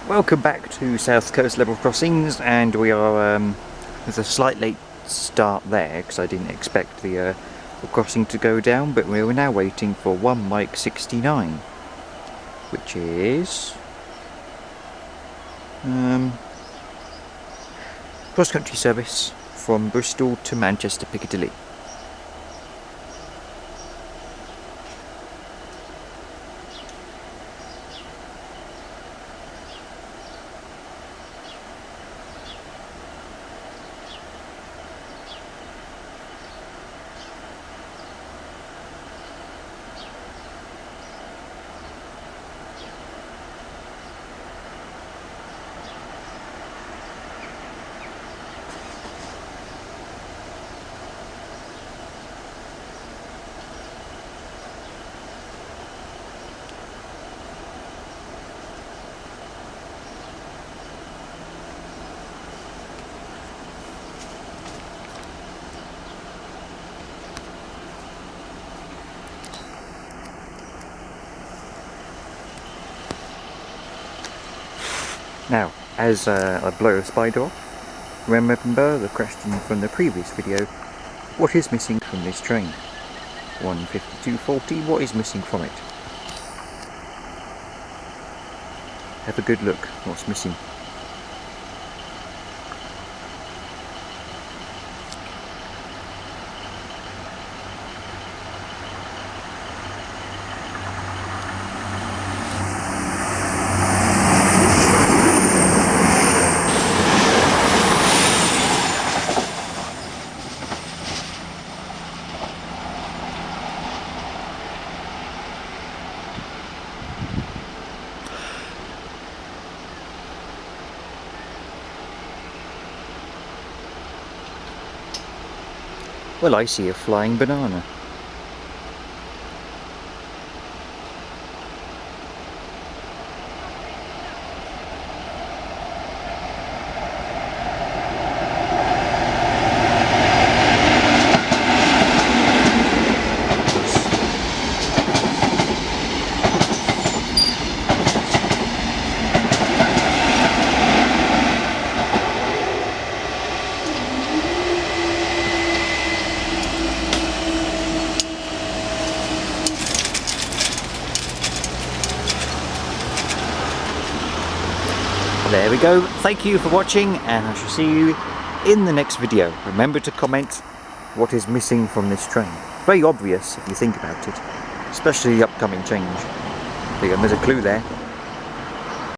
Welcome back to South Coast Level Crossings, and we are there's a slight late start there because I didn't expect the crossing to go down, but we are now waiting for 1 Mike 69, which is cross-country service from Bristol to Manchester Piccadilly. Now, as I blow a spider off, remember the question from the previous video: what is missing from this train? 15240, what is missing from it? Have a good look, what's missing. Well, I see a flying banana. There we go. Thank you for watching, and I shall see you in the next video. Remember to comment what is missing from this train. Very obvious if you think about it, especially the upcoming change. There's a clue there.